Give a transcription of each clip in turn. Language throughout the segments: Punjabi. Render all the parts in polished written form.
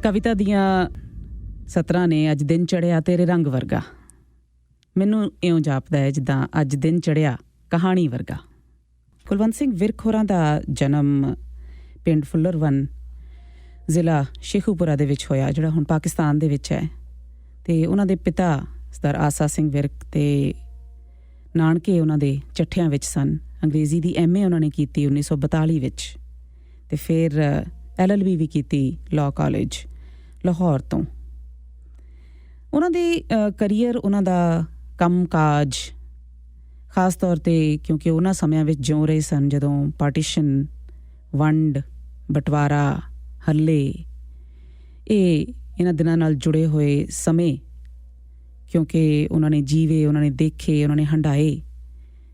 ਕਵਿਤਾ ਦੀਆਂ ਸਤਰਾਂ ਨੇ ਅੱਜ ਦਿਨ ਚੜ੍ਹਿਆ ਤੇਰੇ ਰੰਗ ਵਰਗਾ। ਮੈਨੂੰ ਇਉਂ ਜਾਪਦਾ ਹੈ ਜਿੱਦਾਂ ਅੱਜ ਦਿਨ ਚੜ੍ਹਿਆ ਕਹਾਣੀ ਵਰਗਾ। ਕੁਲਵੰਤ ਸਿੰਘ ਵਿਰਕ ਹੋਰਾਂ ਦਾ ਜਨਮ ਪਿੰਡ ਫੁੱਲਰਵਨ ਜ਼ਿਲ੍ਹਾ ਸ਼ੇਖੂਪੁਰਾ ਦੇ ਵਿੱਚ ਹੋਇਆ, ਜਿਹੜਾ ਹੁਣ ਪਾਕਿਸਤਾਨ ਦੇ ਵਿੱਚ ਹੈ। ਅਤੇ ਉਹਨਾਂ ਦੇ ਪਿਤਾ ਸਰਦਾਰ ਆਸਾ ਸਿੰਘ ਵਿਰਕ ਅਤੇ ਨਾਨਕੇ ਉਹਨਾਂ ਦੇ ਚੱਠਿਆਂ ਵਿੱਚ ਸਨ। ਅੰਗਰੇਜ਼ੀ ਦੀ MA ਉਹਨਾਂ ਨੇ ਕੀਤੀ 1942 ਵਿੱਚ, ਅਤੇ ਫਿਰ LLB ਵੀ ਕੀਤੀ ਲਾਅ ਕਾਲਜ ਲਾਹੌਰ ਤੋਂ। ਉਹਨਾਂ ਦੇ ਕਰੀਅਰ, ਉਹਨਾਂ ਦਾ ਕੰਮ ਕਾਜ ਖਾਸ ਤੌਰ 'ਤੇ ਕਿਉਂਕਿ ਉਹਨਾਂ ਸਮਿਆਂ ਵਿੱਚ ਜਿਉਂ ਰਹੇ ਸਨ ਜਦੋਂ ਪਾਰਟੀਸ਼ਨ, ਵੰਡ, ਬਟਵਾਰਾ, ਹੱਲੇ ਇਹਨਾਂ ਦਿਨਾਂ ਨਾਲ ਜੁੜੇ ਹੋਏ ਸਮੇਂ, ਕਿਉਂਕਿ ਉਹਨਾਂ ਨੇ ਜੀਵੇ, ਉਹਨਾਂ ਨੇ ਦੇਖੇ, ਉਹਨਾਂ ਨੇ ਹੰਢਾਏ,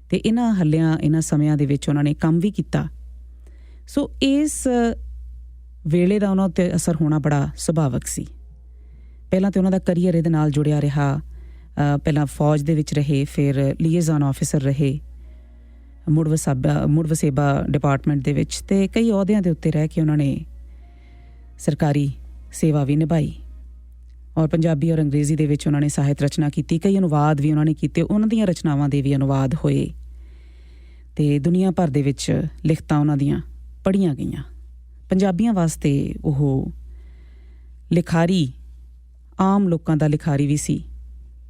ਅਤੇ ਇਹਨਾਂ ਹੱਲਿਆਂ, ਇਹਨਾਂ ਸਮਿਆਂ ਦੇ ਵਿੱਚ ਉਹਨਾਂ ਨੇ ਕੰਮ ਵੀ ਕੀਤਾ। ਸੋ ਇਸ ਵੇਲੇ ਦਾ ਉਹਨਾਂ ਉੱਤੇ ਅਸਰ ਹੋਣਾ ਬੜਾ ਸੁਭਾਵਿਕ ਸੀ। ਪਹਿਲਾਂ ਤਾਂ ਉਹਨਾਂ ਦਾ ਕਰੀਅਰ ਇਹਦੇ ਨਾਲ ਜੁੜਿਆ ਰਿਹਾ। ਪਹਿਲਾਂ ਫੌਜ ਦੇ ਵਿੱਚ ਰਹੇ, ਫਿਰ ਲੀਏਜ਼ਾਨ ਆਫਿਸਰ ਰਹੇ ਮੁੜ ਵਸੇਬਾ ਡਿਪਾਰਟਮੈਂਟ ਦੇ ਵਿੱਚ, ਅਤੇ ਕਈ ਅਹੁਦਿਆਂ ਦੇ ਉੱਤੇ ਰਹਿ ਕੇ ਉਹਨਾਂ ਨੇ ਸਰਕਾਰੀ ਸੇਵਾ ਵੀ ਨਿਭਾਈ। ਔਰ ਪੰਜਾਬੀ ਔਰ ਅੰਗਰੇਜ਼ੀ ਦੇ ਵਿੱਚ ਉਹਨਾਂ ਨੇ ਸਾਹਿਤ ਰਚਨਾ ਕੀਤੀ, ਕਈ ਅਨੁਵਾਦ ਵੀ ਉਹਨਾਂ ਨੇ ਕੀਤੇ। ਉਹਨਾਂ ਦੀਆਂ ਰਚਨਾਵਾਂ ਦੇ ਵੀ ਅਨੁਵਾਦ ਹੋਏ ਅਤੇ ਦੁਨੀਆ ਭਰ ਦੇ ਵਿੱਚ ਲਿਖਤਾਂ ਉਹਨਾਂ ਦੀਆਂ ਪੜ੍ਹੀਆਂ ਗਈਆਂ। ਪੰਜਾਬੀਆਂ ਵਾਸਤੇ ਉਹ ਲਿਖਾਰੀ, ਆਮ ਲੋਕਾਂ ਦਾ ਲਿਖਾਰੀ ਵੀ ਸੀ,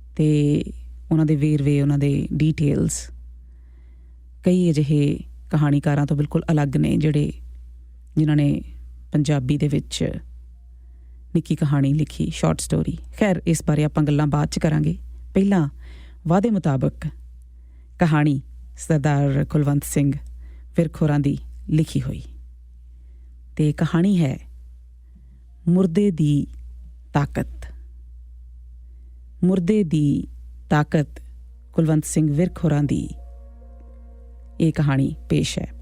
ਅਤੇ ਉਹਨਾਂ ਦੇ ਵੇਰਵੇ, ਉਹਨਾਂ ਦੇ ਡੀਟੇਲਸ ਕਈ ਅਜਿਹੇ ਕਹਾਣੀਕਾਰਾਂ ਤੋਂ ਬਿਲਕੁਲ ਅਲੱਗ ਨੇ ਜਿਨ੍ਹਾਂ ਨੇ ਪੰਜਾਬੀ ਦੇ ਵਿੱਚ ਨਿੱਕੀ ਕਹਾਣੀ ਲਿਖੀ, ਸ਼ਾਰਟ ਸਟੋਰੀ। ਖੈਰ, ਇਸ ਬਾਰੇ ਆਪਾਂ ਗੱਲਾਂ ਬਾਅਦ 'ਚ ਕਰਾਂਗੇ। ਪਹਿਲਾਂ ਵਾਅਦੇ ਮੁਤਾਬਕ ਕਹਾਣੀ ਸਰਦਾਰ ਕੁਲਵੰਤ ਸਿੰਘ ਵਿਰਕ ਹੋਰਾਂ ਦੀ ਲਿਖੀ ਹੋਈ, ਅਤੇ ਕਹਾਣੀ ਹੈ ਮੁਰਦੇ ਦੀ ਤਾਕਤ। ਮੁਰਦੇ ਦੀ ਤਾਕਤ ਕੁਲਵੰਤ ਸਿੰਘ ਵਿਰਕ ਹੋਰਾਂ ਦੀ ਇਹ ਕਹਾਣੀ ਪੇਸ਼ ਹੈ।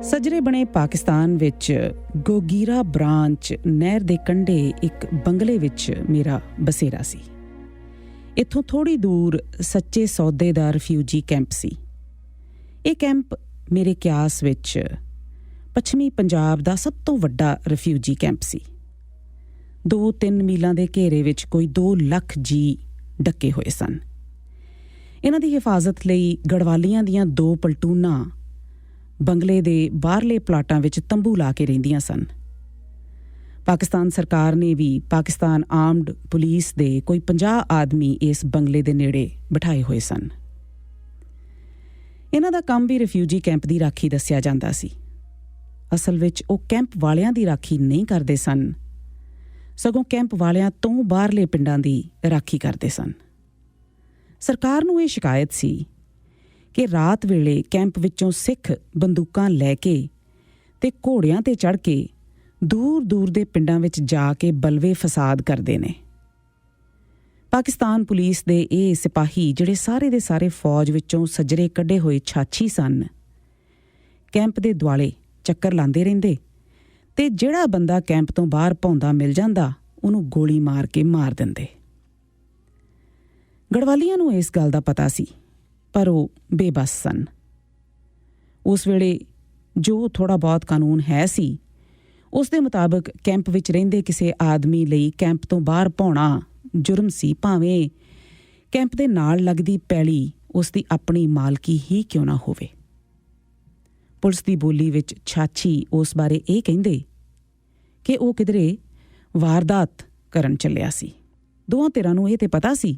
ਸਜਰੇ ਬਣੇ ਪਾਕਿਸਤਾਨ ਵਿੱਚ ਗੋਗੀਰਾ ਬ੍ਰਾਂਚ ਨਹਿਰ ਦੇ ਕੰਢੇ ਇੱਕ ਬੰਗਲੇ ਵਿੱਚ ਮੇਰਾ ਬਸੇਰਾ ਸੀ। ਇੱਥੋਂ ਥੋੜ੍ਹੀ ਦੂਰ ਸੱਚੇ ਸੌਦੇ ਦਾ ਰਿਫਿਊਜੀ ਕੈਂਪ ਸੀ। ਇਹ ਕੈਂਪ ਮੇਰੇ ਕਿਆਸ ਵਿੱਚ ਪੱਛਮੀ ਪੰਜਾਬ ਦਾ ਸਭ ਤੋਂ ਵੱਡਾ ਰਿਫਿਊਜੀ ਕੈਂਪ ਸੀ। 2-3 ਮੀਲਾਂ ਦੇ ਘੇਰੇ ਵਿੱਚ ਕੋਈ 2 ਲੱਖ ਜੀ ਡੱਕੇ ਹੋਏ ਸਨ। ਇਹਨਾਂ ਦੀ ਹਿਫਾਜ਼ਤ ਲਈ ਗੜਵਾਲੀਆਂ ਦੀਆਂ 2 ਪਲਟੂਨਾਂ ਬੰਗਲੇ ਦੇ ਬਾਹਰਲੇ ਪਲਾਟਾਂ ਵਿੱਚ ਤੰਬੂ ਲਾ ਕੇ ਰਹਿੰਦੀਆਂ ਸਨ। ਪਾਕਿਸਤਾਨ ਸਰਕਾਰ ਨੇ ਵੀ ਪਾਕਿਸਤਾਨ ਆਰਮਡ ਪੁਲਿਸ ਦੇ ਕੋਈ 50 ਆਦਮੀ ਇਸ ਬੰਗਲੇ ਦੇ ਨੇੜੇ ਬਿਠਾਏ ਹੋਏ ਸਨ। ਇਹਨਾਂ ਦਾ ਕੰਮ ਵੀ ਰਿਫਿਊਜੀ ਕੈਂਪ ਦੀ ਰਾਖੀ ਦੱਸਿਆ ਜਾਂਦਾ ਸੀ। ਅਸਲ ਵਿੱਚ ਉਹ ਕੈਂਪ ਵਾਲਿਆਂ ਦੀ ਰਾਖੀ ਨਹੀਂ ਕਰਦੇ ਸਨ, ਸਗੋਂ ਕੈਂਪ ਵਾਲਿਆਂ ਤੋਂ ਬਾਹਰਲੇ ਪਿੰਡਾਂ ਦੀ ਰਾਖੀ ਕਰਦੇ ਸਨ। ਸਰਕਾਰ ਨੂੰ ਇਹ ਸ਼ਿਕਾਇਤ ਸੀ ਕਿ ਰਾਤ ਵੇਲੇ ਕੈਂਪ ਵਿੱਚੋਂ ਸਿੱਖ ਬੰਦੂਕਾਂ ਲੈ ਕੇ ਤੇ ਘੋੜਿਆਂ 'ਤੇ ਚੜ੍ਹ ਕੇ ਦੂਰ ਦੂਰ ਦੇ ਪਿੰਡਾਂ ਵਿੱਚ ਜਾ ਕੇ ਬਲਵੇ ਫਸਾਦ ਕਰਦੇ ਨੇ। ਪਾਕਿਸਤਾਨ ਪੁਲਿਸ ਦੇ ਇਹ ਸਿਪਾਹੀ, ਜਿਹੜੇ ਸਾਰੇ ਦੇ ਸਾਰੇ ਫੌਜ ਵਿੱਚੋਂ ਸੱਜਰੇ ਕੱਢੇ ਹੋਏ ਛਾਛੀ ਸਨ, ਕੈਂਪ ਦੇ ਦੁਆਲੇ ਚੱਕਰ ਲਾਉਂਦੇ ਰਹਿੰਦੇ, ਅਤੇ ਜਿਹੜਾ ਬੰਦਾ ਕੈਂਪ ਤੋਂ ਬਾਹਰ ਭੌਂਦਾ ਮਿਲ ਜਾਂਦਾ ਉਹਨੂੰ ਗੋਲੀ ਮਾਰ ਕੇ ਮਾਰ ਦਿੰਦੇ। ਗੜਵਾਲੀਆਂ ਨੂੰ ਇਸ ਗੱਲ ਦਾ ਪਤਾ ਸੀ, ਪਰ ਉਹ ਬੇਬਸ ਸਨ। ਉਸ ਵੇਲੇ ਜੋ ਥੋੜ੍ਹਾ ਬਹੁਤ ਕਾਨੂੰਨ ਹੈ ਸੀ, ਉਸ ਦੇ ਮੁਤਾਬਕ ਕੈਂਪ ਵਿੱਚ ਰਹਿੰਦੇ ਕਿਸੇ ਆਦਮੀ ਲਈ ਕੈਂਪ ਤੋਂ ਬਾਹਰ ਭੌਣਾ ਜੁਰਮ ਸੀ, ਭਾਵੇਂ ਕੈਂਪ ਦੇ ਨਾਲ ਲੱਗਦੀ ਪੈਲੀ ਉਸ ਦੀ ਆਪਣੀ ਮਾਲਕੀ ਹੀ ਕਿਉਂ ਨਾ ਹੋਵੇ। ਪੁਲਿਸ ਦੀ ਬੋਲੀ ਵਿੱਚ ਛਾਛੀ ਉਸ ਬਾਰੇ ਇਹ ਕਹਿੰਦੇ ਕਿ ਉਹ ਕਿਧਰੇ ਵਾਰਦਾਤ ਕਰਨ ਚੱਲਿਆ ਸੀ। ਦੋਹਾਂ ਧਿਰਾਂ ਨੂੰ ਇਹ ਤਾਂ ਪਤਾ ਸੀ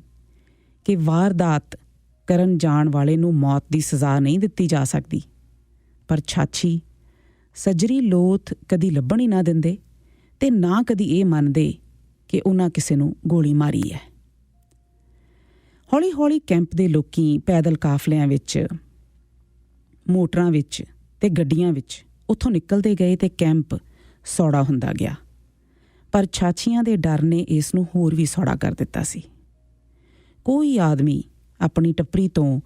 ਕਿ ਵਾਰਦਾਤ ਕਰਨ ਜਾਣ ਵਾਲੇ ਨੂੰ ਮੌਤ ਦੀ ਸਜ਼ਾ ਨਹੀਂ ਦਿੱਤੀ ਜਾ ਸਕਦੀ, ਪਰ ਛਾਛੀ ਸੱਜਰੀ ਲੋਥ ਕਦੀ ਲੱਭਣ ਹੀ ਨਾ ਦਿੰਦੇ ਅਤੇ ਨਾ ਕਦੀ ਇਹ ਮੰਨਦੇ ਕਿ ਉਹਨਾਂ ਕਿਸੇ ਨੂੰ ਗੋਲੀ ਮਾਰੀ ਹੈ। ਹੌਲੀ ਹੌਲੀ ਕੈਂਪ ਦੇ ਲੋਕੀ ਪੈਦਲ ਕਾਫਲਿਆਂ ਵਿੱਚ, ਮੋਟਰਾਂ ਵਿੱਚ ਅਤੇ ਗੱਡੀਆਂ ਵਿੱਚ ਉੱਥੋਂ ਨਿਕਲਦੇ ਗਏ ਅਤੇ ਕੈਂਪ ਸੌੜਾ ਹੁੰਦਾ ਗਿਆ। ਪਰ ਛਾਛੀਆਂ ਦੇ ਡਰ ਨੇ ਇਸ ਨੂੰ ਹੋਰ ਵੀ ਸੌੜਾ ਕਰ ਦਿੱਤਾ ਸੀ। ਕੋਈ ਆਦਮੀ ਆਪਣੀ ਟੱਪਰੀ ਤੋਂ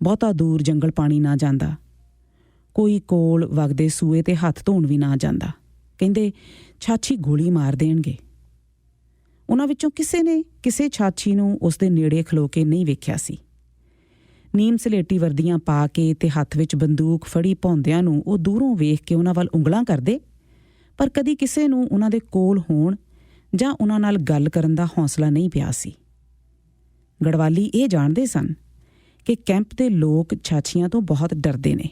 ਬਹੁਤਾ ਦੂਰ ਜੰਗਲ ਪਾਣੀ ਨਾ ਜਾਂਦਾ, ਕੋਈ ਕੋਲ ਵਗਦੇ ਸੂਏ 'ਤੇ ਹੱਥ ਧੋਣ ਵੀ ਨਾ ਜਾਂਦਾ। ਕਹਿੰਦੇ ਛਾਛੀ ਗੋਲੀ ਮਾਰ ਦੇਣਗੇ। ਉਹਨਾਂ ਵਿੱਚੋਂ ਕਿਸੇ ਨੇ ਕਿਸੇ ਛਾਛੀ ਨੂੰ ਉਸ ਦੇ ਨੇੜੇ ਖਲੋ ਕੇ ਨਹੀਂ ਵੇਖਿਆ ਸੀ। ਨੀਮ ਸਲੇਟੀ ਵਰਦੀਆਂ ਪਾ ਕੇ ਤੇ ਹੱਥ ਵਿੱਚ ਬੰਦੂਕ ਫੜੀ ਭੌਂਦਿਆਂ ਨੂੰ ਉਹ ਦੂਰੋਂ ਵੇਖ ਕੇ ਉਹਨਾਂ ਵੱਲ ਉਂਗਲਾਂ ਕਰਦੇ, ਪਰ ਕਦੀ ਕਿਸੇ ਨੂੰ ਉਹਨਾਂ ਦੇ ਕੋਲ ਹੋਣ ਜਾਂ ਉਹਨਾਂ ਨਾਲ ਗੱਲ ਕਰਨ ਦਾ ਹੌਸਲਾ ਨਹੀਂ ਪਿਆ ਸੀ। ਗੜਵਾਲੀ ਇਹ ਜਾਣਦੇ ਸਨ ਕਿ ਕੈਂਪ ਦੇ ਲੋਕ ਛਾਛੀਆਂ ਤੋਂ ਬਹੁਤ ਡਰਦੇ ਨੇ।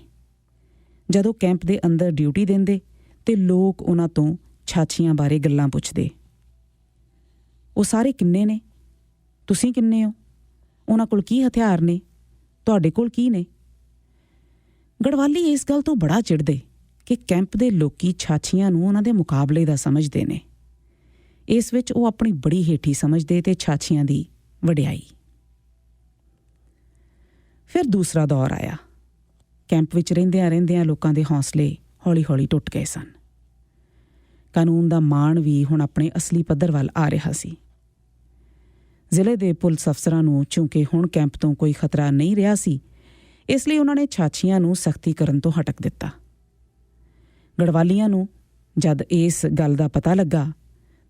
ਜਦੋਂ ਕੈਂਪ ਦੇ ਅੰਦਰ ਡਿਊਟੀ ਦਿੰਦੇ ਤੇ ਲੋਕ ਉਹਨਾਂ ਤੋਂ ਛਾਛੀਆਂ ਬਾਰੇ ਗੱਲਾਂ ਪੁੱਛਦੇ। ਉਹ ਸਾਰੇ ਕਿੰਨੇ ਨੇ? ਤੁਸੀਂ ਕਿੰਨੇ ਹੋ? ਉਹਨਾਂ ਕੋਲ ਕੀ ਹਥਿਆਰ ਨੇ? ਤੁਹਾਡੇ ਕੋਲ ਕੀ ਨੇ? ਗੜਵਾਲੀ ਇਸ ਗੱਲ ਤੋਂ ਬੜਾ ਚਿੜਦੇ ਕਿ ਕੈਂਪ ਦੇ ਲੋਕੀ ਛਾਛੀਆਂ ਨੂੰ ਉਹਨਾਂ ਦੇ ਮੁਕਾਬਲੇ ਦਾ ਸਮਝਦੇ ਨੇ। ਇਸ ਵਿੱਚ ਉਹ ਆਪਣੀ ਬੜੀ ਹੇਠੀ ਸਮਝਦੇ ਤੇ ਛਾਛੀਆਂ ਦੀ ਵਡਿਆਈ। ਫਿਰ ਦੂਸਰਾ ਦੌਰ ਆਇਆ। ਕੈਂਪ ਵਿੱਚ ਰਹਿੰਦਿਆਂ ਲੋਕਾਂ ਦੇ ਹੌਸਲੇ ਹੌਲੀ-ਹੌਲੀ ਟੁੱਟ ਗਏ ਸਨ। ਕਾਨੂੰਨ ਦਾ ਮਾਣ ਵੀ ਹੁਣ ਆਪਣੇ ਅਸਲੀ ਪੱਧਰ ਵੱਲ ਆ ਰਿਹਾ ਸੀ। ਜ਼ਿਲ੍ਹੇ ਦੇ ਪੁਲਿਸ ਅਫਸਰਾਂ ਨੂੰ ਚੂੰਕਿ ਹੁਣ ਕੈਂਪ ਤੋਂ ਕੋਈ ਖਤਰਾ ਨਹੀਂ ਰਿਹਾ ਸੀ, ਇਸ ਲਈ ਉਹਨਾਂ ਨੇ ਛਾਛੀਆਂ ਨੂੰ ਸਖਤੀ ਕਰਨ ਤੋਂ ਹਟਕ ਦਿੱਤਾ। ਗੜਵਾਲੀਆਂ ਨੂੰ ਜਦ ਇਸ ਗੱਲ ਦਾ ਪਤਾ ਲੱਗਾ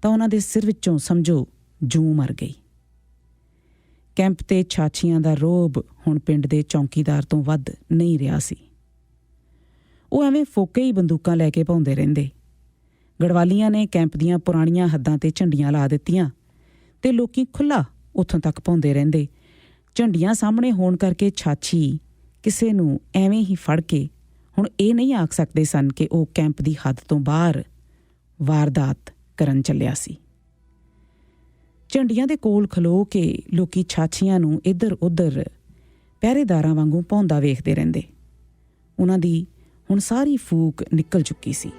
ਤਾਂ ਉਹਨਾਂ ਦੇ ਸਿਰ ਵਿੱਚੋਂ ਸਮਝੋ ਜੂੰ ਮਰ ਗਈ। ਕੈਂਪ ਤੇ ਛਾਛੀਆਂ ਦਾ ਰੋਹਬ ਹੁਣ ਪਿੰਡ ਦੇ ਚੌਂਕੀਦਾਰ ਤੋਂ ਵੱਧ ਨਹੀਂ ਰਿਹਾ ਸੀ। ਉਹ ਐਵੇਂ ਫੋਕੇ ਹੀ ਬੰਦੂਕਾਂ ਲੈ ਕੇ ਭੌਂਦੇ ਰਹਿੰਦੇ। ਗੜਵਾਲੀਆਂ ਨੇ ਕੈਂਪ ਦੀਆਂ ਪੁਰਾਣੀਆਂ ਹੱਦਾਂ ਤੇ ਝੰਡੀਆਂ ਲਾ ਦਿੱਤੀਆਂ ਤੇ ਲੋਕੀ ਖੁੱਲ੍ਹਾ ਉੱਥੋਂ ਤੱਕ ਭੌਂਦੇ ਰਹਿੰਦੇ। ਝੰਡੀਆਂ ਸਾਹਮਣੇ ਹੋਣ ਕਰਕੇ ਛਾਛੀ ਕਿਸੇ ਨੂੰ ਐਵੇਂ ਹੀ ਫੜ ਕੇ ਹੁਣ ਇਹ ਨਹੀਂ ਆਖ ਸਕਦੇ ਸਨ ਕਿ ਉਹ ਕੈਂਪ ਦੀ ਹੱਦ ਤੋਂ ਬਾਹਰ ਵਾਰਦਾਤ ਕਰਨ ਚੱਲਿਆ ਸੀ। ਝੰਡੀਆਂ ਦੇ ਕੋਲ ਖਲੋ ਕੇ ਲੋਕੀ ਛਾਛੀਆਂ ਨੂੰ ਇੱਧਰ ਉੱਧਰ ਪਹਿਰੇਦਾਰਾਂ ਵਾਂਗੂ ਭੌਂਦਾ ਵੇਖਦੇ ਰਹਿੰਦੇ। ਉਹਨਾਂ ਦੀ ਹੁਣ ਸਾਰੀ ਫੂਕ ਨਿਕਲ ਚੁੱਕੀ ਸੀ।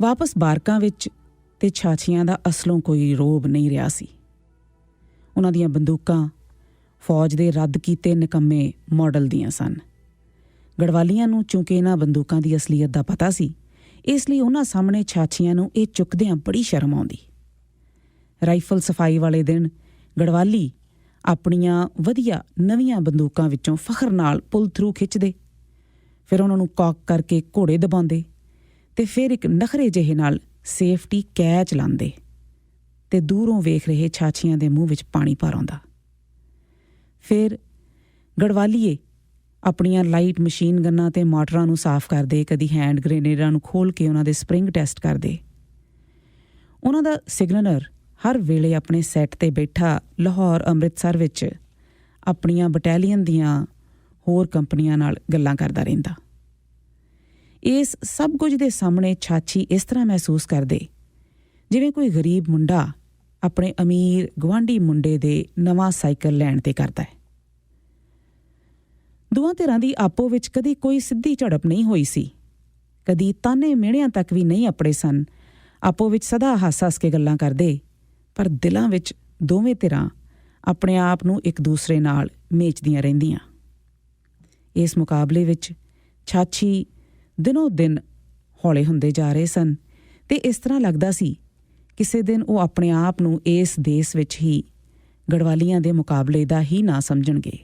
ਵਾਪਸ ਬਾਰਕਾਂ ਵਿੱਚ ਤੇ ਛਾਛੀਆਂ ਦਾ ਅਸਲੋਂ ਕੋਈ ਰੋਹਬ ਨਹੀਂ ਰਿਹਾ ਸੀ। ਉਹਨਾਂ ਦੀਆਂ ਬੰਦੂਕਾਂ ਫੌਜ ਦੇ ਰੱਦ ਕੀਤੇ ਨਿਕੰਮੇ ਮਾਡਲ ਦੀਆਂ ਸਨ। ਗੜਵਾਲੀਆਂ ਨੂੰ ਚੂੰਕਿ ਇਹਨਾਂ ਬੰਦੂਕਾਂ ਦੀ ਅਸਲੀਅਤ ਦਾ ਪਤਾ ਸੀ, ਇਸ ਲਈ ਉਹਨਾਂ ਸਾਹਮਣੇ ਛਾਛੀਆਂ ਨੂੰ ਇਹ ਚੁੱਕਦਿਆਂ ਬੜੀ ਸ਼ਰਮ ਆਉਂਦੀ। ਰਾਈਫਲ ਸਫਾਈ ਵਾਲੇ ਦਿਨ ਗੜਵਾਲੀ ਆਪਣੀਆਂ ਵਧੀਆ ਨਵੀਆਂ ਬੰਦੂਕਾਂ ਵਿੱਚੋਂ ਫਖਰ ਨਾਲ ਪੁੱਲ ਥਰੂ ਖਿੱਚਦੇ, ਫਿਰ ਉਹਨਾਂ ਨੂੰ ਕੌਕ ਕਰਕੇ ਘੋੜੇ ਦਬਾਉਂਦੇ ਤੇ ਫਿਰ ਇੱਕ ਨਖਰੇ ਜਿਹੇ ਨਾਲ ਸੇਫਟੀ ਕੈਚ ਲਾਉਂਦੇ ਤੇ ਦੂਰੋਂ ਵੇਖ ਰਹੇ ਛਾਛੀਆਂ ਦੇ ਮੂੰਹ ਵਿੱਚ ਪਾਣੀ ਭਰ ਆਉਂਦਾ। ਫਿਰ ਗੜਵਾਲੀਏ ਆਪਣੀਆਂ ਲਾਈਟ ਮਸ਼ੀਨ ਗੰਨਾਂ ਤੇ ਮੋਟਰਾਂ ਨੂੰ ਸਾਫ਼ ਕਰਦੇ, ਕਦੀ ਹੈਂਡ ਗ੍ਰੇਨੇਡਾਂ ਨੂੰ ਖੋਲ੍ਹ ਕੇ ਉਹਨਾਂ ਦੇ ਸਪਰਿੰਗ ਟੈਸਟ ਕਰਦੇ। ਉਹਨਾਂ ਦਾ ਸਿਗਨਲਰ ਹਰ ਵੇਲੇ ਆਪਣੇ ਸੈੱਟ 'ਤੇ ਬੈਠਾ ਲਾਹੌਰ ਅੰਮ੍ਰਿਤਸਰ ਵਿੱਚ ਆਪਣੀਆਂ ਬਟਾਲੀਅਨ ਦੀਆਂ ਹੋਰ ਕੰਪਨੀਆਂ ਨਾਲ ਗੱਲਾਂ ਕਰਦਾ ਰਹਿੰਦਾ। ਇਸ ਸਭ ਕੁਝ ਦੇ ਸਾਹਮਣੇ ਛਾਛੀ ਇਸ ਤਰ੍ਹਾਂ ਮਹਿਸੂਸ ਕਰਦੇ ਜਿਵੇਂ ਕੋਈ ਗਰੀਬ ਮੁੰਡਾ ਆਪਣੇ ਅਮੀਰ ਗੁਆਂਢੀ ਮੁੰਡੇ ਦੇ ਨਵਾਂ ਸਾਈਕਲ ਲੈਣ 'ਤੇ ਕਰਦਾ ਹੈ। ਦੋਵਾਂ ਧਿਰਾਂ ਦੀ ਆਪੋ ਵਿੱਚ ਕਦੀ ਕੋਈ ਸਿੱਧੀ ਝੜਪ ਨਹੀਂ ਹੋਈ ਸੀ, ਕਦੀ ਤਾਨੇ ਮਿਹਣਿਆਂ ਤੱਕ ਵੀ ਨਹੀਂ ਅਪੜੇ ਸਨ। ਆਪੋ ਵਿੱਚ ਸਦਾ ਹੱਸ-ਹੱਸ ਕੇ ਗੱਲਾਂ ਕਰਦੇ, ਪਰ ਦਿਲਾਂ ਵਿੱਚ ਦੋਵੇਂ ਧਿਰਾਂ ਆਪਣੇ ਆਪ ਨੂੰ ਇੱਕ ਦੂਸਰੇ ਨਾਲ ਮੇਚਦੀਆਂ ਰਹਿੰਦੀਆਂ। ਇਸ ਮੁਕਾਬਲੇ ਵਿੱਚ ਛਾਛੀ ਦਿਨੋਂ ਦਿਨ ਹੌਲੇ ਹੁੰਦੇ ਜਾ ਰਹੇ ਸਨ ਤੇ ਇਸ ਤਰ੍ਹਾਂ ਲੱਗਦਾ ਸੀ ਕਿਸੇ ਦਿਨ ਉਹ ਆਪਣੇ ਆਪ ਨੂੰ ਇਸ ਦੇਸ਼ ਵਿੱਚ ਹੀ ਗੜਵਾਲੀਆਂ ਦੇ ਮੁਕਾਬਲੇ ਦਾ ਹੀ ਨਾ ਸਮਝਣਗੇ।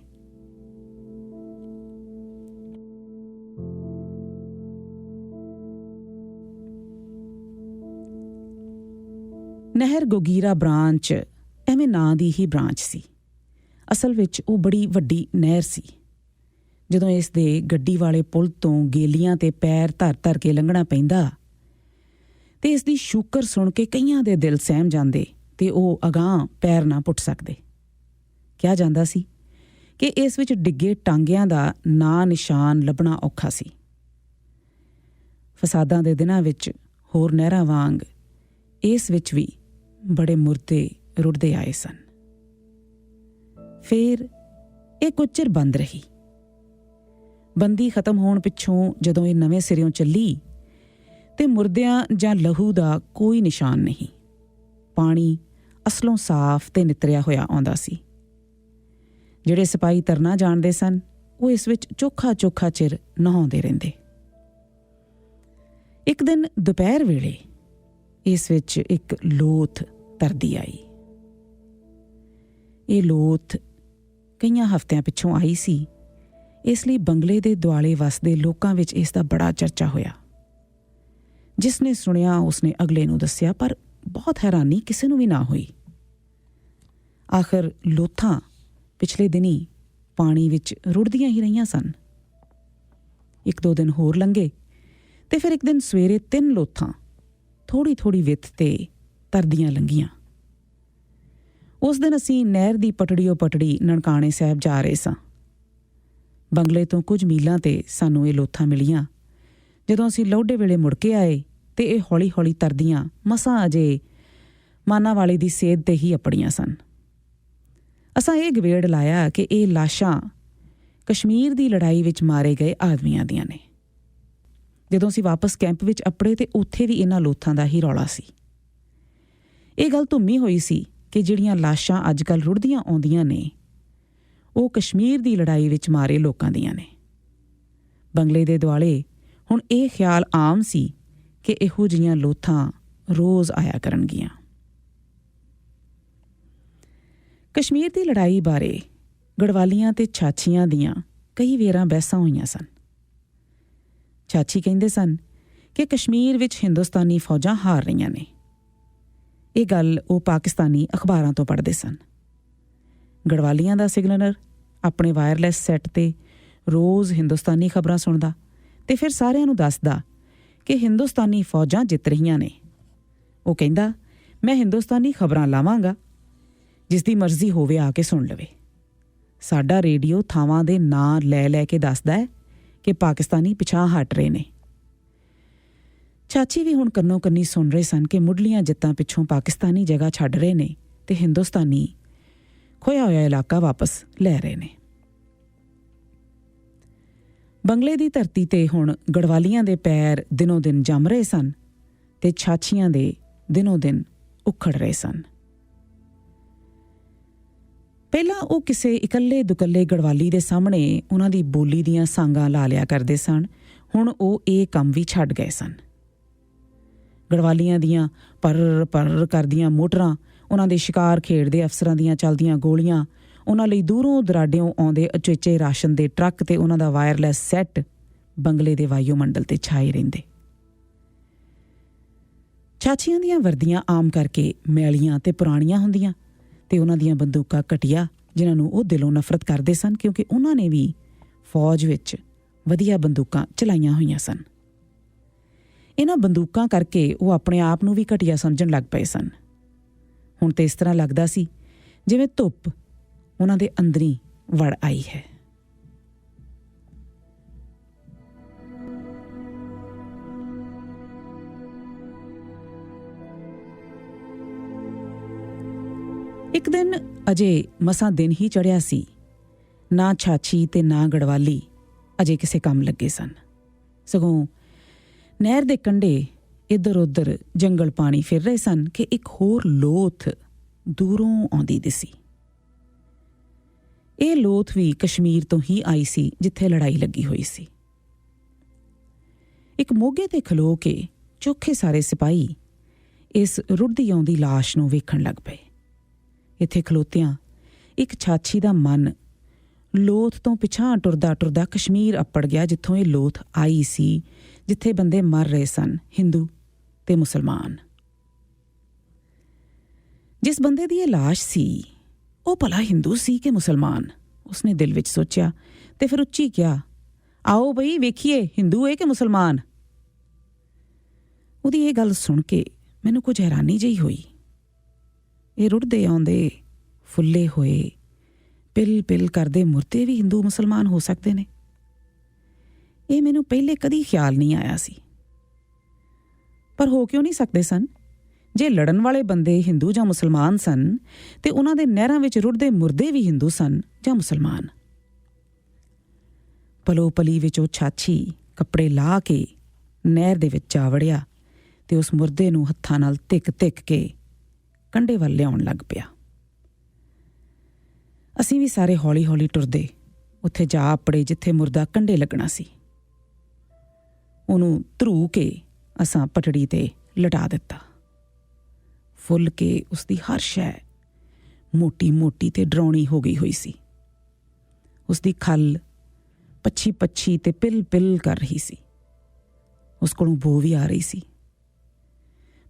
ਨਹਿਰ ਗੋਗੀਰਾ ਬ੍ਰਾਂਚ ਐਵੇਂ ਨਾਂ ਦੀ ਹੀ ਬ੍ਰਾਂਚ ਸੀ। ਅਸਲ ਵਿੱਚ ਉਹ ਬੜੀ ਵੱਡੀ ਨਹਿਰ ਸੀ। ਜਦੋਂ ਇਸ ਦੇ ਗੱਡੀ ਵਾਲੇ ਪੁਲ ਤੋਂ ਗੇਲੀਆਂ ਤੇ ਪੈਰ ਧਰ ਕੇ ਲੰਘਣਾ ਪੈਂਦਾ ਤੇ ਇਸ ਦੀ ਸ਼ੂਕਰ ਸੁਣ ਕੇ ਕਈਆਂ ਦੇ ਦਿਲ ਸਹਿਮ ਜਾਂਦੇ ਤੇ ਉਹ ਅਗਾਂਹ ਪੈਰ ਨਾ ਪੁੱਟ ਸਕਦੇ। ਕਿਹਾ ਜਾਂਦਾ ਸੀ ਕਿ ਇਸ ਵਿੱਚ ਡਿੱਗੇ ਟਾਂਗਿਆਂ ਦਾ ਨਾਂ ਨਿਸ਼ਾਨ ਲੱਭਣਾ ਔਖਾ ਸੀ। ਫਸਾਦਾਂ ਦੇ ਦਿਨਾਂ ਵਿੱਚ ਹੋਰ ਨਹਿਰਾਂ ਵਾਂਗ ਇਸ ਵਿੱਚ ਵੀ ਬੜੇ ਮੁਰਦੇ ਰੁੜਦੇ ਆਏ ਸਨ। ਫਿਰ ਇਹ ਕੁਝ ਚਿਰ ਬੰਦ ਰਹੀ। ਬੰਦੀ ਖਤਮ ਹੋਣ ਪਿੱਛੋਂ ਜਦੋਂ ਇਹ ਨਵੇਂ ਸਿਰਿਓਂ ਚੱਲੀ ਤੇ ਮੁਰਦਿਆਂ ਜਾਂ ਲਹੂ ਦਾ ਕੋਈ ਨਿਸ਼ਾਨ ਨਹੀਂ। ਪਾਣੀ ਅਸਲੋਂ ਸਾਫ਼ ਤੇ ਨਿਤਰਿਆ ਹੋਇਆ ਆਉਂਦਾ ਸੀ। ਜਿਹੜੇ ਸਿਪਾਹੀ ਤਰਨਾ ਜਾਣਦੇ ਸਨ ਉਹ ਇਸ ਵਿੱਚ ਚੋਖਾ ਚਿਰ ਨਹਾਉਂਦੇ ਰਹਿੰਦੇ। ਇੱਕ ਦਿਨ ਦੁਪਹਿਰ ਵੇਲੇ ਇਸ ਵਿੱਚ ਇੱਕ ਲੋਥ ਤਰਦੀ ਆਈ। ਇਹ ਲੋਥ ਕਈਆਂ ਹਫ਼ਤਿਆਂ ਪਿੱਛੋਂ ਆਈ ਸੀ, ਇਸ ਲਈ ਬੰਗਲੇ ਦੇ ਦੁਆਲੇ ਵਸਦੇ ਲੋਕਾਂ ਵਿੱਚ ਇਸ ਦਾ ਬੜਾ ਚਰਚਾ ਹੋਇਆ। ਜਿਸਨੇ ਸੁਣਿਆ ਉਸਨੇ ਅਗਲੇ ਨੂੰ ਦੱਸਿਆ, ਪਰ ਬਹੁਤ ਹੈਰਾਨੀ ਕਿਸੇ ਨੂੰ ਵੀ ਨਾ ਹੋਈ। ਆਖਰ ਲੋਥਾਂ ਪਿਛਲੇ ਦਿਨੀ ਪਾਣੀ ਵਿੱਚ ਰੁੜਦੀਆਂ ਹੀ ਰਹੀਆਂ ਸਨ। 1-2 ਦਿਨ ਹੋਰ ਲੰਘੇ ਤੇ ਫਿਰ ਇੱਕ ਦਿਨ ਸਵੇਰੇ 3 ਲੋਥਾਂ ਥੋੜ੍ਹੀ ਥੋੜ੍ਹੀ ਵਿੱਥ ਤੇ ਤਰਦੀਆਂ ਲੰਘੀਆਂ। ਉਸ ਦਿਨ ਅਸੀਂ ਨਹਿਰ ਦੀ ਪਟੜੀਓ ਪਟੜੀ ਨਨਕਾਣੇ ਸਾਹਿਬ ਜਾ ਰਹੇ ਸਾਂ। ਬੰਗਲੇ ਤੋਂ ਕੁਝ ਮੀਲਾਂ ਤੇ ਸਾਨੂੰ ਇਹ ਲੋਥਾਂ ਮਿਲੀਆਂ। ਜਦੋਂ ਅਸੀਂ ਲੋਢੇ ਵੇਲੇ ਮੁੜ ਕੇ ਆਏ ਤੇ ਇਹ ਹੌਲੀ ਹੌਲੀ ਤਰਦੀਆਂ ਮਸਾਂ ਅਜੇ ਮਾਨਾ ਵਾਲੇ ਦੀ ਸੇਧ ਤੇ ਹੀ ਅਪੜੀਆਂ ਸਨ। ਅਸਾਂ ਇਹ ਗਵੇੜ ਲਾਇਆ ਕਿ ਇਹ ਲਾਸ਼ਾਂ ਕਸ਼ਮੀਰ ਦੀ ਲੜਾਈ ਵਿੱਚ ਮਾਰੇ ਗਏ ਆਦਮੀਆਂ ਦੀਆਂ ਨੇ। ਜਦੋਂ ਅਸੀਂ ਵਾਪਸ ਕੈਂਪ ਵਿੱਚ ਅਪੜੇ ਤੇ ਉੱਥੇ ਵੀ ਇਹਨਾਂ ਲੋਥਾਂ ਦਾ ਹੀ ਰੌਲਾ ਸੀ। ਇਹ ਗੱਲ ਧੁੰਮੀ ਹੋਈ ਸੀ ਕਿ ਜਿਹੜੀਆਂ ਲਾਸ਼ਾਂ ਅੱਜ ਕੱਲ੍ਹ ਰੁੜਦੀਆਂ ਆਉਂਦੀਆਂ ਨੇ ਉਹ ਕਸ਼ਮੀਰ ਦੀ ਲੜਾਈ ਵਿੱਚ ਮਾਰੇ ਲੋਕਾਂ ਦੀਆਂ ਨੇ। ਬੰਗਲੇ ਦੇ ਦੁਆਲੇ ਹੁਣ ਇਹ ਖਿਆਲ ਆਮ ਸੀ ਕਿ ਇਹੋ ਜਿਹੀਆਂ ਲੋਥਾਂ ਰੋਜ਼ ਆਇਆ ਕਰਨਗੀਆਂ। ਕਸ਼ਮੀਰ ਦੀ ਲੜਾਈ ਬਾਰੇ ਗੜਵਾਲੀਆਂ ਤੇ ਛਾਛੀਆਂ ਦੀਆਂ ਕਈ ਵੇਰਾਂ ਬਹਿਸਾਂ ਹੋਈਆਂ ਸਨ। ਛਾਛੀ ਕਹਿੰਦੇ ਸਨ ਕਿ ਕਸ਼ਮੀਰ ਵਿੱਚ ਹਿੰਦੁਸਤਾਨੀ ਫੌਜਾਂ ਹਾਰ ਰਹੀਆਂ ਨੇ। ਇਹ ਗੱਲ ਉਹ ਪਾਕਿਸਤਾਨੀ ਅਖਬਾਰਾਂ ਤੋਂ ਪੜ੍ਹਦੇ ਸਨ। ਗੜਵਾਲੀਆਂ ਦਾ ਸਿਗਨਲਰ ਆਪਣੇ ਵਾਇਰਲੈਸ ਸੈੱਟ ਤੇ ਰੋਜ਼ ਹਿੰਦੁਸਤਾਨੀ ਖਬਰਾਂ ਸੁਣਦਾ ਤੇ ਫਿਰ ਸਾਰਿਆਂ ਨੂੰ ਦੱਸਦਾ ਕਿ ਹਿੰਦੁਸਤਾਨੀ ਫੌਜਾਂ ਜਿੱਤ ਰਹੀਆਂ ਨੇ। ਉਹ ਕਹਿੰਦਾ, ਮੈਂ ਹਿੰਦੁਸਤਾਨੀ ਖਬਰਾਂ ਲਾਵਾਂਗਾ, ਜਿਸ ਦੀ ਮਰਜ਼ੀ ਹੋਵੇ ਆ ਕੇ ਸੁਣ ਲਵੇ। ਸਾਡਾ ਰੇਡੀਓ ਥਾਵਾਂ ਦੇ ਨਾਂ ਲੈ ਲੈ ਕੇ ਦੱਸਦਾ ਹੈ ਕਿ ਪਾਕਿਸਤਾਨੀ ਪਿਛਾਂਹ ਹਟ ਰਹੇ ਨੇ। ਚਾਚੀ ਵੀ ਹੁਣ ਕੰਨੋ ਕੰਨੀ ਸੁਣ ਰਹੇ ਸਨ ਕਿ ਮੁੱਢਲੀਆਂ ਜਿੱਤਾਂ ਪਿੱਛੋਂ ਪਾਕਿਸਤਾਨੀ ਜਗ੍ਹਾ ਛੱਡ ਰਹੇ ਨੇ ਤੇ ਹਿੰਦੁਸਤਾਨੀ ਖੋਇਆ ਹੋਇਆ ਇਲਾਕਾ ਵਾਪਸ ਲੈ ਰਹੇ ਨੇ। ਬੰਗਲੇ ਦੀ ਧਰਤੀ ਤੇ ਹੁਣ ਗੜਵਾਲੀਆਂ ਦੇ ਪੈਰ ਦਿਨੋਂ ਦਿਨ ਜੰਮ ਰਹੇ ਸਨ ਤੇ ਛਾਛੀਆਂ ਦੇ ਦਿਨੋਂ ਦਿਨ ਉਖੜ ਰਹੇ ਸਨ। ਪਹਿਲਾਂ ਉਹ ਕਿਸੇ ਇਕੱਲੇ ਦੁਕੱਲੇ ਗੜਵਾਲੀ ਦੇ ਸਾਹਮਣੇ ਉਹਨਾਂ ਦੀ ਬੋਲੀ ਦੀਆਂ ਸਾਂਗਾਂ ਲਾ ਲਿਆ ਕਰਦੇ ਸਨ। ਹੁਣ ਉਹ ਇਹ ਕੰਮ ਵੀ ਛੱਡ ਗਏ ਸਨ। ਗੜਵਾਲੀਆਂ ਦੀਆਂ ਪਰ ਪਰ ਕਰਦੀਆਂ ਮੋਟਰਾਂ, ਉਹਨਾਂ ਦੇ ਸ਼ਿਕਾਰ ਖੇਡਦੇ ਅਫਸਰਾਂ ਦੀਆਂ ਚੱਲਦੀਆਂ ਗੋਲੀਆਂ, ਉਹਨਾਂ ਲਈ ਦੂਰੋਂ ਦਰਾਡਿਓਂ ਆਉਂਦੇ ਉਚੇਚੇ ਰਾਸ਼ਨ ਦੇ ਟਰੱਕ ਤੇ ਉਹਨਾਂ ਦਾ ਵਾਇਰਲੈਸ ਸੈੱਟ ਬੰਗਲੇ ਦੇ ਵਾਯੂਮੰਡਲ ਤੇ ਛਾਏ ਰਹਿੰਦੇ। ਚਾਚੀਆਂ ਦੀਆਂ ਵਰਦੀਆਂ ਆਮ ਕਰਕੇ ਮੈਲੀਆਂ ਤੇ ਪੁਰਾਣੀਆਂ ਹੁੰਦੀਆਂ ਤੇ ਉਹਨਾਂ ਦੀਆਂ ਬੰਦੂਕਾਂ ਘਟੀਆ, ਜਿਨ੍ਹਾਂ ਨੂੰ ਉਹ ਦਿਲੋਂ ਨਫ਼ਰਤ ਕਰਦੇ ਸਨ ਕਿਉਂਕਿ ਉਹਨਾਂ ਨੇ ਵੀ ਫੌਜ ਵਿੱਚ ਵਧੀਆ ਬੰਦੂਕਾਂ ਚਲਾਈਆਂ ਹੋਈਆਂ ਸਨ। ਇਹਨਾਂ ਬੰਦੂਕਾਂ ਕਰਕੇ ਉਹ ਆਪਣੇ ਆਪ ਨੂੰ ਵੀ ਘਟੀਆ ਸਮਝਣ ਲੱਗ ਪਏ ਸਨ। ਹੁਣ ਤੇ ਇਸ ਤਰ੍ਹਾਂ ਲੱਗਦਾ ਸੀ ਜਿਵੇਂ ਧੁੱਪ ਉਹਨਾਂ ਦੇ ਅੰਦਰੀ ਵੜ ਆਈ ਹੈ। ਇੱਕ ਦਿਨ ਅਜੇ ਮਸਾਂ ਦਿਨ ਹੀ ਚੜ੍ਹਿਆ ਸੀ। ਨਾ ਛਾਛੀ ਤੇ ਨਾ ਗੜਵਾਲੀ ਅਜੇ ਕਿਸੇ ਕੰਮ ਲੱਗੇ ਸਨ। ਸਗੋਂ ਨਹਿਰ ਦੇ ਕੰਢੇ ਇੱਧਰ ਉੱਧਰ ਜੰਗਲ ਪਾਣੀ ਫਿਰ ਰਹੇ ਸਨ ਕਿ ਇੱਕ ਹੋਰ ਲੋਥ ਦੂਰੋਂ ਆਉਂਦੀ ਦਿਸੀ। ਇਹ ਲੋਥ ਵੀ ਕਸ਼ਮੀਰ ਤੋਂ ਹੀ ਆਈ ਸੀ ਜਿੱਥੇ ਲੜਾਈ ਲੱਗੀ ਹੋਈ ਸੀ। ਇੱਕ ਮੋਗੇ ਤੇ ਖਲੋ ਕੇ ਚੋਖੇ ਸਾਰੇ ਸਿਪਾਹੀ ਇਸ ਰੁੜਦੀ ਆਉਂਦੀ ਲਾਸ਼ ਨੂੰ ਵੇਖਣ ਲੱਗ ਪਏ। ਇੱਥੇ ਖਲੋਤਿਆਂ ਇੱਕ ਛਾਛੀ ਦਾ ਮਨ ਲੋਥ ਤੋਂ ਪਿਛਾਂਹ ਟੁਰਦਾ ਟੁਰਦਾ ਕਸ਼ਮੀਰ ਅੱਪੜ ਗਿਆ, ਜਿੱਥੋਂ ਇਹ ਲੋਥ ਆਈ ਸੀ, ਜਿੱਥੇ ਬੰਦੇ ਮਰ ਰਹੇ ਸਨ, ਹਿੰਦੂ ਤੇ ਮੁਸਲਮਾਨ। ਜਿਸ ਬੰਦੇ ਦੀ ਇਹ ਲਾਸ਼ ਸੀ ਉਹ ਭਲਾ ਹਿੰਦੂ ਸੀ ਕਿ ਮੁਸਲਮਾਨ, ਉਸਨੇ ਦਿਲ ਵਿੱਚ ਸੋਚਿਆ ਤੇ ਫਿਰ ਉੱਚੀ ਕਿਹਾ, ਆਓ ਬਈ ਵੇਖੀਏ ਹਿੰਦੂ ਹੈ ਕਿ ਮੁਸਲਮਾਨ। ਉਹਦੀ ਇਹ ਗੱਲ ਸੁਣ ਕੇ ਮੈਨੂੰ ਕੁਝ ਹੈਰਾਨੀ ਜਿਹੀ ਹੋਈ। ਇਹ ਰੁੜਦੇ ਆਉਂਦੇ ਫੁੱਲੇ ਹੋਏ ਪਿਲ ਪਿਲ ਕਰਦੇ ਮੁਰਦੇ ਵੀ ਹਿੰਦੂ ਮੁਸਲਮਾਨ ਹੋ ਸਕਦੇ ਨੇ। ਇਹ ਮੈਨੂੰ ਪਹਿਲੇ ਕਦੀ ਖਿਆਲ ਨਹੀਂ ਆਇਆ ਸੀ। ਪਰ ਹੋ ਕਿਉਂ ਨਹੀਂ ਸਕਦੇ ਸਨ? ਜੇ ਲੜਨ ਵਾਲੇ ਬੰਦੇ ਹਿੰਦੂ ਜਾਂ ਮੁਸਲਮਾਨ ਸਨ ਤੇ ਉਹਨਾਂ ਦੇ ਨਹਿਰਾਂ ਵਿੱਚ ਰੁੜਦੇ ਮੁਰਦੇ ਵੀ ਹਿੰਦੂ ਸਨ ਜਾਂ ਮੁਸਲਮਾਨ। ਪਲੋ ਪਲੀ ਵਿੱਚ ਉਹ ਛਾਛੀ ਕੱਪੜੇ ਲਾ ਕੇ ਨਹਿਰ ਦੇ ਵਿੱਚ ਜਾ ਵੜਿਆ ਤੇ ਉਸ ਮੁਰਦੇ ਨੂੰ ਹੱਥਾਂ ਨਾਲ ਧਿੱਕ ਧਿੱਕ ਕੇ ਕੰਢੇ ਵੱਲ ਲਿਆਉਣ ਲੱਗ ਪਿਆ। ਅਸੀਂ ਵੀ ਸਾਰੇ ਹੌਲੀ ਹੌਲੀ ਟੁਰਦੇ ਉੱਥੇ ਜਾ ਆਪੜੇ ਜਿੱਥੇ ਮੁਰਦਾ ਕੰਢੇ ਲੱਗਣਾ ਸੀ। ਉਹਨੂੰ ਧਰੂ ਕੇ ਅਸਾਂ ਪਟੜੀ ਤੇ ਲਟਾ ਦਿੱਤਾ। ਫੁੱਲ ਕੇ ਉਸਦੀ ਹਰ ਸ਼ੈ ਮੋਟੀ ਮੋਟੀ ਤੇ ਡਰਾਉਣੀ ਹੋ ਗਈ ਹੋਈ ਸੀ। ਉਸਦੀ ਖੱਲ ਪੱਛੀ ਪੱਛੀ ਤੇ ਪਿਲ ਪਿਲ ਕਰ ਰਹੀ ਸੀ। ਉਸ ਕੋਲੋਂ ਬੋ ਵੀ ਆ ਰਹੀ ਸੀ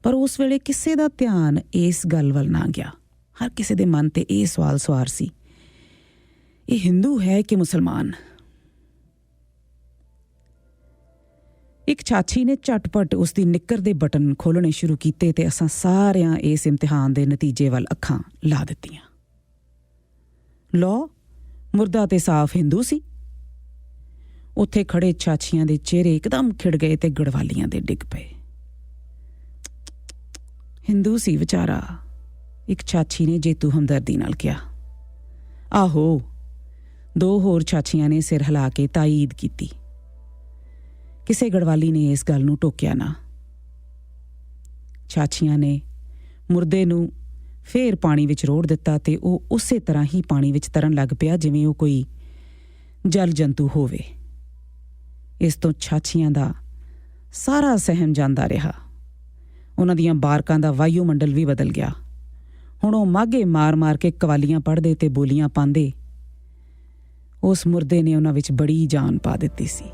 ਪਰ ਉਸ ਵੇਲੇ ਕਿਸੇ ਦਾ ਧਿਆਨ ਇਸ ਗੱਲ ਵੱਲ ਨਾ ਗਿਆ। ਹਰ ਕਿਸੇ ਦੇ ਮਨ ਤੇ ਇਹ ਸਵਾਲ ਸਵਾਰ ਸੀ, ਇਹ ਹਿੰਦੂ ਹੈ ਕਿ ਮੁਸਲਮਾਨ। ਇੱਕ ਚਾਚੀ ਨੇ ਝਟਪਟ ਉਸ ਦੀ ਨਿੱਕਰ ਦੇ ਬਟਨ ਖੋਲ੍ਹਣੇ ਸ਼ੁਰੂ ਕੀਤੇ ਤੇ ਅਸਾਂ ਸਾਰਿਆਂ ਇਸ ਇਮਤਿਹਾਨ ਦੇ ਨਤੀਜੇ ਵੱਲ ਅੱਖਾਂ ਲਾ ਦਿੱਤੀਆਂ। ਲੋ, ਮੁਰਦਾ ਤੇ ਸਾਫ਼ ਹਿੰਦੂ ਸੀ। ਉੱਥੇ ਖੜੇ ਚਾਚੀਆਂ ਦੇ ਚਿਹਰੇ ਇੱਕਦਮ ਖਿੜ ਗਏ ਤੇ ਗੜਵਾਲੀਆਂ ਦੇ ਡਿੱਗ ਪਏ। ਹਿੰਦੂ ਸੀ ਵਿਚਾਰਾ, ਇੱਕ ਚਾਚੀ ਨੇ ਜੇਤੂ ਹਮਦਰਦੀ ਨਾਲ ਕਿਹਾ। ਆਹੋ, ਦੋ ਹੋਰ ਚਾਚੀਆਂ ਨੇ ਸਿਰ ਹਿਲਾ ਕੇ ਤਾਈਦ ਕੀਤੀ। ਕਿਸੇ ਗੜਵਾਲੀ ਨੇ ਇਸ ਗੱਲ ਨੂੰ ਟੋਕਿਆ ਨਾ। ਚਾਚੀਆਂ ਨੇ ਮੁਰਦੇ ਨੂੰ ਫੇਰ ਪਾਣੀ ਵਿੱਚ ਰੋੜ ਦਿੱਤਾ ਤੇ ਉਹ ਉਸੇ ਤਰ੍ਹਾਂ ਹੀ ਪਾਣੀ ਵਿੱਚ ਤਰਨ ਲੱਗ ਪਿਆ ਜਿਵੇਂ ਉਹ ਕੋਈ ਜਲ ਜੰਤੂ ਹੋਵੇ। ਇਸ ਤੋਂ ਚਾਚੀਆਂ ਦਾ ਸਾਰਾ ਸਹਿਮ ਜਾਂਦਾ ਰਿਹਾ। ਉਹਨਾਂ ਦੀਆਂ ਬਾਰਕਾਂ ਦਾ ਵਾਯੂਮੰਡਲ ਵੀ ਬਦਲ ਗਿਆ। ਹੁਣ ਉਹ ਮਾਘੇ ਮਾਰ-ਮਾਰ ਕੇ ਕਵਾਲੀਆਂ ਪੜ੍ਹਦੇ ਤੇ ਬੋਲੀਆਂ ਪਾਉਂਦੇ। ਉਸ ਮੁਰਦੇ ਨੇ ਉਹਨਾਂ ਵਿੱਚ ਬੜੀ ਜਾਨ ਪਾ ਦਿੱਤੀ ਸੀ।